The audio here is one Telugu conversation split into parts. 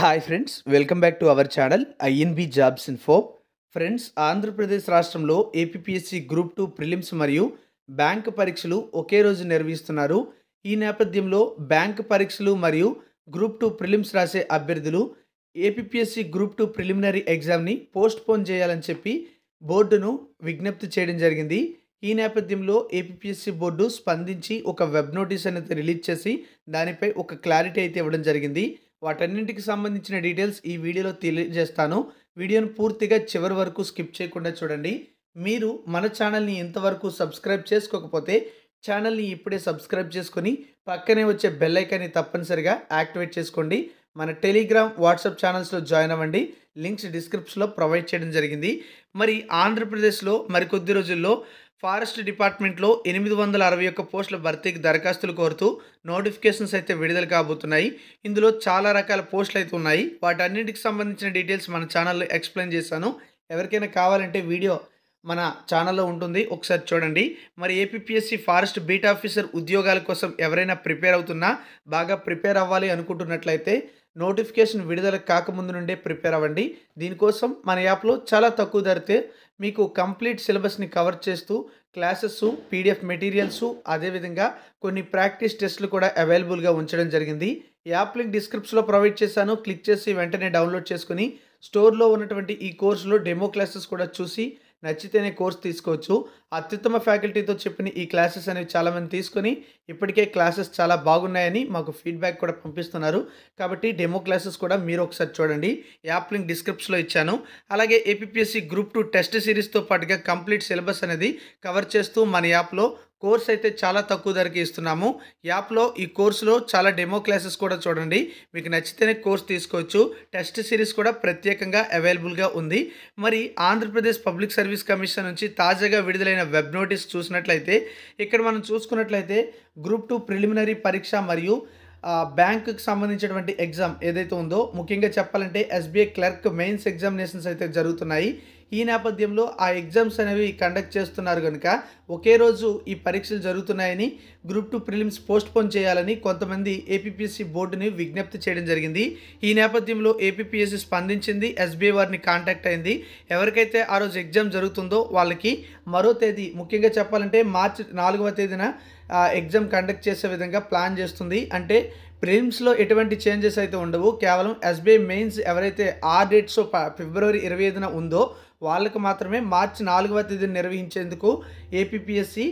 Hi friends, welcome back to our channel INB jobs info. Friends, Andhra Pradesh రాష్ట్రంలో ఏపీపీఎస్సీ గ్రూప్ 2 ప్రిలిమ్స్ మరియు బ్యాంక్ పరీక్షలు ఒకే రోజు నిర్వహిస్తున్నారు. ఈ నేపథ్యంలో బ్యాంక్ పరీక్షలు మరియు గ్రూప్ 2 ప్రిలిమ్స్ రాసే అభ్యర్థులు ఏపీపీఎస్సీ గ్రూప్ 2 ప్రిలిమినరీ ఎగ్జామ్ని పోస్ట్ పోన్ చేయాలని చెప్పి బోర్డును విజ్ఞప్తి చేయడం జరిగింది. ఈ నేపథ్యంలో ఏపీపీఎస్సీ బోర్డు స్పందించి ఒక వెబ్ నోటీస్ అనేది రిలీజ్ చేసి దానిపై ఒక క్లారిటీ అయితే ఇవ్వడం జరిగింది. వాటన్నింటికి సంబంధించిన డీటెయిల్స్ ఈ వీడియోలో తెలియజేస్తాను. వీడియోను పూర్తిగా చివరి వరకు స్కిప్ చేయకుండా చూడండి. మీరు మన ఛానల్ని ఇంతవరకు సబ్స్క్రైబ్ చేసుకోకపోతే ఛానల్ని ఇప్పుడే సబ్స్క్రైబ్ చేసుకొని పక్కనే వచ్చే బెల్ ఐకాన్ని తప్పనిసరిగా యాక్టివేట్ చేసుకోండి. మన టెలిగ్రామ్, వాట్సాప్ ఛానల్స్లో జాయిన్ అవ్వండి. లింక్స్ డిస్క్రిప్షన్లో ప్రొవైడ్ చేయడం జరిగింది. మరి ఆంధ్రప్రదేశ్లో మరికొద్ది రోజుల్లో ఫారెస్ట్ డిపార్ట్మెంట్లో 861 పోస్టుల భర్తీకి దరఖాస్తులు కోరుతూ నోటిఫికేషన్స్ అయితే విడుదల కాబోతున్నాయి. ఇందులో చాలా రకాల పోస్టులు అయితే ఉన్నాయి. వాటన్నింటికి సంబంధించిన డీటెయిల్స్ మన ఛానల్లో ఎక్స్ప్లెయిన్ చేశాను. ఎవరికైనా కావాలంటే వీడియో మన ఛానల్లో ఉంటుంది, ఒకసారి చూడండి. మరి ఏపీపీఎస్సీ ఫారెస్ట్ బీట్ ఆఫీసర్ ఉద్యోగాల కోసం ఎవరైనా ప్రిపేర్ అవుతున్నా, బాగా ప్రిపేర్ అవ్వాలి అనుకుంటున్నట్లయితే నోటిఫికేషన్ విడుదల కాకముందు నుండే ప్రిపేర్ అవ్వండి. దీనికోసం మన యాప్లో చాలా తక్కువ ధరతే మీకు కంప్లీట్ సిలబస్ని కవర్ చేస్తూ క్లాసెస్, పీడిఎఫ్ మెటీరియల్స్, అదేవిధంగా కొన్ని ప్రాక్టీస్ టెస్టులు కూడా అవైలబుల్గా ఉంచడం జరిగింది. యాప్ లింక్ డిస్క్రిప్షన్లో ప్రొవైడ్ చేశాను. క్లిక్ చేసి వెంటనే డౌన్లోడ్ చేసుకుని స్టోర్లో ఉన్నటువంటి ఈ కోర్సులో డెమో క్లాసెస్ కూడా చూసి నచ్చితేనే కోర్స్ తీసుకోవచ్చు. అత్యుత్తమ ఫ్యాకల్టీతో చెప్పిన ఈ క్లాసెస్ అనేవి చాలామంది తీసుకొని ఇప్పటికే క్లాసెస్ చాలా బాగున్నాయని మాకు ఫీడ్బ్యాక్ కూడా పంపిస్తున్నారు. కాబట్టి డెమో క్లాసెస్ కూడా మీరు ఒకసారి చూడండి. యాప్ లింక్ డిస్క్రిప్షన్లో ఇచ్చాను. అలాగే ఏపీపీఎస్సీ గ్రూప్ 2 టెస్ట్ సిరీస్తో పాటుగా కంప్లీట్ సిలబస్ అనేది కవర్ చేస్తూ మన యాప్లో కోర్స్ అయితే చాలా తక్కువ ధరకి ఇస్తున్నాము. యాప్లో ఈ కోర్సులో చాలా డెమో క్లాసెస్ కూడా చూడండి. మీకు నచ్చితేనే కోర్స్ తీసుకోవచ్చు. టెస్ట్ సిరీస్ కూడా ప్రత్యేకంగా అవైలబుల్గా ఉంది. మరి ఆంధ్రప్రదేశ్ పబ్లిక్ సర్వీస్ కమిషన్ నుంచి తాజాగా విడుదలైన వెబ్ నోటీస్ చూసినట్లయితే ఇక్కడ మనం చూసుకున్నట్లయితే గ్రూప్ 2 ప్రిలిమినరీ పరీక్ష మరియు బ్యాంకుకి సంబంధించినటువంటి ఎగ్జామ్ ఏదైతే ఉందో, ముఖ్యంగా చెప్పాలంటే ఎస్బీఐ క్లర్క్ మెయిన్స్ ఎగ్జామినేషన్స్ అయితే జరుగుతున్నాయి. ఈ నేపథ్యంలో ఆ ఎగ్జామ్స్ అనేవి కండక్ట్ చేస్తున్నారు కనుక ఒకే రోజు ఈ పరీక్షలు జరుగుతున్నాయని గ్రూప్ 2 ప్రిలిమ్స్ పోస్ట్ పోన్ చేయాలని కొంతమంది ఏపీపీఎస్సీ బోర్డుని విజ్ఞప్తి చేయడం జరిగింది. ఈ నేపథ్యంలో ఏపీపీఎస్సీ స్పందించింది, ఎస్బీఐ వారిని కాంటాక్ట్ అయింది. ఎవరికైతే ఆ రోజు ఎగ్జామ్ జరుగుతుందో వాళ్ళకి మరో తేదీ, ముఖ్యంగా చెప్పాలంటే మార్చి 4వ తేదీన ఎగ్జామ్ కండక్ట్ చేసే విధంగా ప్లాన్ చేస్తుంది. అంటే ప్రిలిమ్స్లో ఎటువంటి చేంజెస్ అయితే ఉండవు. కేవలం ఎస్బీఐ మెయిన్స్ ఎవరైతే ఆ డేట్స్ ఫిబ్రవరి 25న ఉందో వాళ్ళకు మాత్రమే మార్చి 4వ తేదీని నిర్వహించేందుకు ఏపీపీఎస్సీ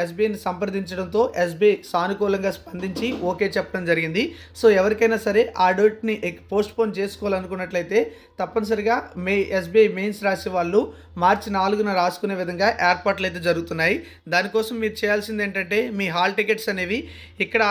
ఎస్బీఐని సంప్రదించడంతో ఎస్బీఐ సానుకూలంగా స్పందించి ఓకే చెప్పడం జరిగింది. సో ఎవరికైనా సరే ఆ డేట్ని పోస్ట్ పోన్ చేసుకోవాలనుకున్నట్లయితే తప్పనిసరిగా ఎస్బీఐ మెయిన్స్ రాసే వాళ్ళు మార్చి 4న రాసుకునే విధంగా ఏర్పాట్లు అయితే జరుగుతున్నాయి. దానికోసం మీరు చేయాల్సింది ఏంటంటే మీ హాల్ టికెట్స్ అనేవి ఇక్కడ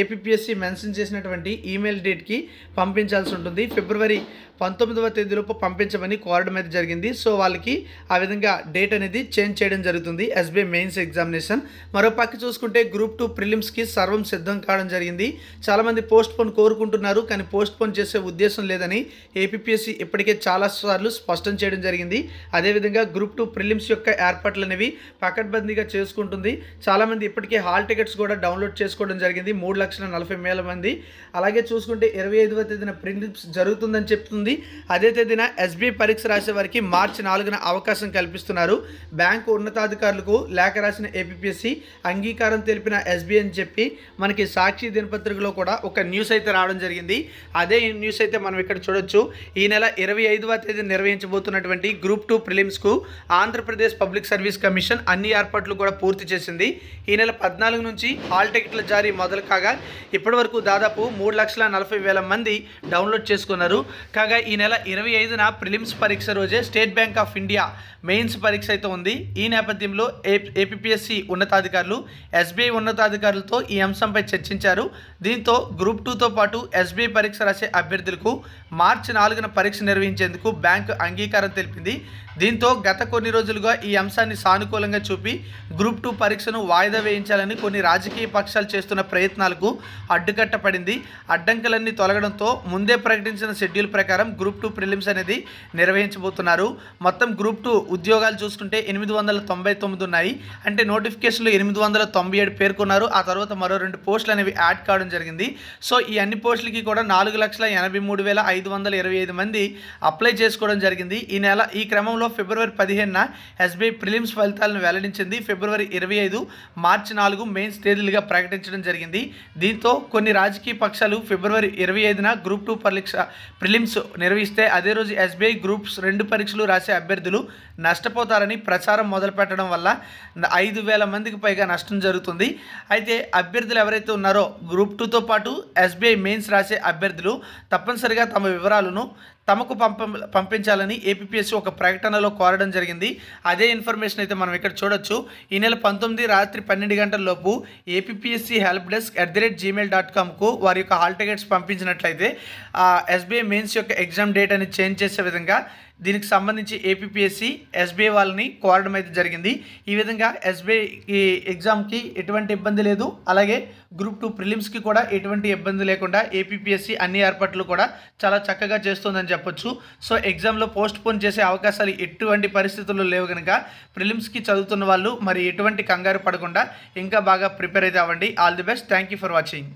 ఏపీపీఎస్సీ మెన్షన్ చేసినటువంటి ఈమెయిల్ డేట్కి పంపించాల్సి ఉంటుంది. ఫిబ్రవరి 19వ తేదీలోపు పంపించమని కోరడం అయితే జరిగింది. సో వాళ్ళకి ఆ విధంగా డేట్ అనేది చేంజ్ చేయడం జరుగుతుంది ఎస్బీఐ మెయిన్స్ ఎగ్జామినేషన్. మరో పక్క చూసుకుంటే గ్రూప్ 2 ప్రిలిమ్స్కి సర్వం సిద్ధం కావడం జరిగింది. చాలామంది పోస్ట్ పోన్ కోరుకుంటున్నారు, కానీ పోస్ట్ పోన్ చేసే ఉద్దేశం లేదని ఏపీపీఎస్సీ ఇప్పటికే చాలాసార్లు స్పష్టం చేయడం జరిగింది. అదేవిధంగా గ్రూప్ 2 ప్రిలిమ్స్ యొక్క ఏర్పాట్లు అనేవి పకడ్బందీగా చేసుకుంటుంది. చాలామంది ఇప్పటికే హాల్ టికెట్స్ కూడా డౌన్లోడ్ చేసుకోవడం జరిగింది, 3,40,000 మంది. అలాగే చూసుకుంటే 25వ తేదీన ప్రిలిమ్స్ జరుగుతుందని చెప్తుంది. అదే తేదీన ఎస్బీఐ పరీక్ష రాసే వారికి మార్చి 4న అవకాశం కల్పిస్తున్నారు. బ్యాంకు ఉన్నతాధికారులకు లేఖ రాసిన ఏపీపీఎస్సీ అంగీకారం తెలిపిన ఎస్బీఐ అని చెప్పి మనకి సాక్షి దినపత్రికలో కూడా ఒక న్యూస్ అయితే రావడం జరిగింది. అదే న్యూస్ అయితే మనం ఇక్కడ చూడొచ్చు. ఈ నెల 25వ తేదీ నిర్వహించబోతున్నటువంటి గ్రూప్ 2 ప్రిలిమ్స్కు ఆంధ్రప్రదేశ్ పబ్లిక్ సర్వీస్ కమిషన్ అన్ని ఏర్పాట్లు కూడా పూర్తి చేసింది. ఈ నెల 14 నుంచి హాల్ టికెట్ల జారీ మొదలు కాగా ఇప్పటి వరకు దాదాపు 3,40,000 మంది డౌన్లోడ్ చేసుకున్నారు. కాగా ఈ నెల 25న ప్రిలిమ్స్ పరీక్ష రోజే state bank of India mains పరీక్ష అయితే ఉంది. ఈ నేపథ్యంలో ఏపీపీఎస్సీ ఉన్నతాధికారులు ఎస్బీఐ ఉన్నతాధికారులతో ఈ అంశంపై చర్చించారు. దీంతో గ్రూప్ 2తో పాటు ఎస్బీఐ పరీక్ష రాసే అభ్యర్థులకు మార్చి 4న పరీక్ష నిర్వహించేందుకు బ్యాంకు అంగీకారం తెలిపింది. దీంతో గత కొన్ని రోజులుగా ఈ అంశాన్ని సానుకూలంగా చూపి గ్రూప్ 2 పరీక్షను వాయిదా వేయించాలని కొన్ని రాజకీయ పక్షాలు చేస్తున్న ప్రయత్నాలకు అడ్డుకట్ట పడింది. అడ్డంకులన్నీ తొలగడంతో ముందే ప్రకటించిన షెడ్యూల్ ప్రకారం గ్రూప్ 2 ప్రిలిమ్స్ అనేది నిర్వహించబోతున్నారు. మొత్తం గ్రూప్ 2 ఉద్యోగాలు చూసుకుంటే 899 ఉన్నాయి. అంటే నోటిఫికేషన్లు 897 పేర్కొన్నారు. ఆ తర్వాత మరో 2 పోస్టులు అనేవి యాడ్ కావడం జరిగింది. సో ఈ అన్ని పోస్టులకి కూడా 4,83,525 మంది అప్లై చేసుకోవడం జరిగింది. ఈ క్రమంలో ఫిబ్రవరి 15న ఎస్బీఐ ప్రిలిమ్స్ ఫలితాలను వెల్లడించింది. ఫిబ్రవరి 25, మార్చి 4 మెయిన్స్ తేదీలుగా ప్రకటించడం జరిగింది. దీంతో కొన్ని రాజకీయ పక్షాలు ఫిబ్రవరి 25న గ్రూప్ 2 ప్రిలిమ్స్ నిర్వహిస్తే అదే రోజు ఎస్బీఐ గ్రూప్స్ 2 పరీక్షలు రాసే అభ్యర్థులు నష్టపోతారని ప్రచారం మొదలుపెట్టడం వల్ల 5,000 మందికి పైగా నష్టం జరుగుతుంది. అయితే అభ్యర్థులు ఎవరైతే ఉన్నారో గ్రూప్ 2తో పాటు ఎస్బీఐ మెయిన్స్ రాసే అభ్యర్థులు తప్పనిసరిగా తమ వివరాలను తమకు పంపించాలని ఏపీపీఎస్సీ ఒక ప్రకటనలో కోరడం జరిగింది. అదే ఇన్ఫర్మేషన్ అయితే మనం ఇక్కడ చూడొచ్చు. ఈ నెల 19 రాత్రి 12 గంటల లోపు ఏపీపీఎస్సీ హెల్ప్ డెస్క్ @gmail.comకు వారి యొక్క హాల్ టికెట్స్ పంపించినట్లయితే ఎస్బీఐ మెయిన్స్ యొక్క ఎగ్జామ్ డేట్ అనేది చేంజ్ చేసే విధంగా దీనికి సంబంధించి ఏపీపీఎస్సీ ఎస్బీఐ వాళ్ళని కోరడం అయితే జరిగింది. ఈ విధంగా ఎస్బీఐ ఎగ్జామ్కి ఎటువంటి ఇబ్బంది లేదు, అలాగే గ్రూప్ 2 ప్రిలిమ్స్కి కూడా ఎటువంటి ఇబ్బంది లేకుండా ఏపీపీఎస్సీ అన్ని ఏర్పాట్లు కూడా చాలా చక్కగా చేస్తుందని చెప్పొచ్చు. సో ఎగ్జామ్లో పోస్ట్ పోన్ చేసే అవకాశాలు ఎటువంటి పరిస్థితుల్లో లేవు కనుక ప్రిలిమ్స్కి చదువుతున్న వాళ్ళు మరి ఎటువంటి కంగారు పడకుండా ఇంకా బాగా ప్రిపేర్ అయితే అవ్వండి. All the best. Thank you for watching.